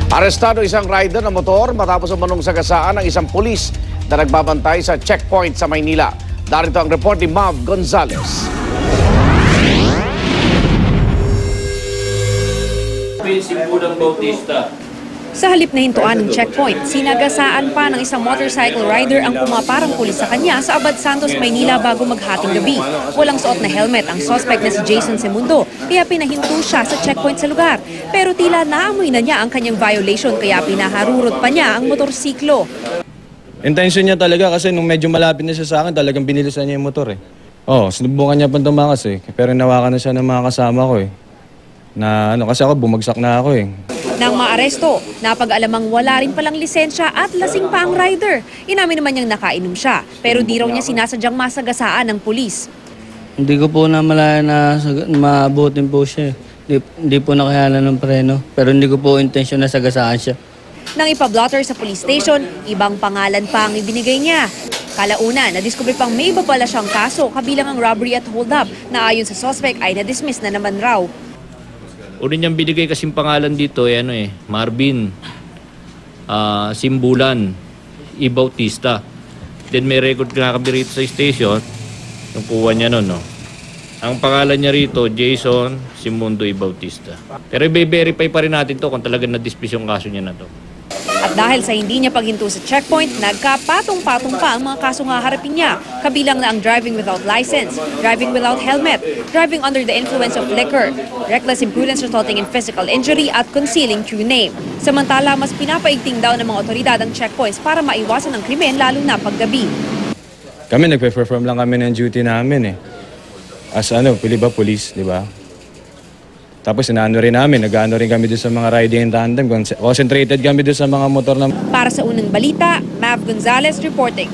Arestado isang rider na motor matapos umanong sagasaan ng isang pulis na nagbabantay sa checkpoint sa Maynila. Darito ang report ni Mav Gonzalez. Simbulang Bautista. Sa halip na hintuan ng checkpoint, sinagasaan pa ng isang motorcycle rider ang pumaparang pulis sa kanya sa Abad Santos, Maynila bago maghating gabi. Walang suot na helmet ang suspect na si Jason Semundo, kaya pinahinto siya sa checkpoint sa lugar. Pero tila naamoy na niya ang kanyang violation kaya pinaharurot pa niya ang motorsiklo. Intention niya talaga kasi nung medyo malapit na siya sa akin, talagang binilisan niya yung motor eh. Sinubukan niya pang tumakas eh, pero nawakan na siya ng mga kasama ko eh. Kasi ako bumagsak na ako eh. Nang maaresto, napag-alamang wala rin palang lisensya at lasing pa ang rider. Inamin naman niyang nakainom siya, pero di raw niya sinasadyang masagasaan ng pulis. Hindi ko po namalayan na mabutin po siya. Hindi po nakayanan ng preno, pero hindi ko po intensyon na sagasaan siya. Nang ipablotter sa police station, ibang pangalan pa ang ibinigay niya. Kalauna, nadiskubre pang may iba pala siyang kaso kabilang ang robbery at hold-up na ayon sa suspect ay na-dismiss na naman raw. Uli niyang binigay kasing pangalan dito Marvin Simbulan Bautista. Then may record na kami rito sa station yung kuha niya nun. Ang pangalan niya rito, Jason Simundo Bautista. Pero i-verify pa rin natin to kung talagang na-dismiss yung kaso niya na to. At dahil sa hindi niya paghinto sa checkpoint, nagkapatong-patong pa ang mga kasong haharapin niya. Kabilang na ang driving without license, driving without helmet, driving under the influence of liquor, reckless imprudence resulting in physical injury at concealing true name. Samantala, mas pinapaigting daw ng mga otoridad ang checkpoints para maiwasan ang krimen lalo na paggabi. Kami nagpe-perform lang kami ng duty namin eh. As police, di ba? Tapos rin namin, nag-ano rin kami doon sa mga riding in tandem. Concentrated kami doon sa mga motor na... Para sa unang balita, Mav Gonzalez reporting.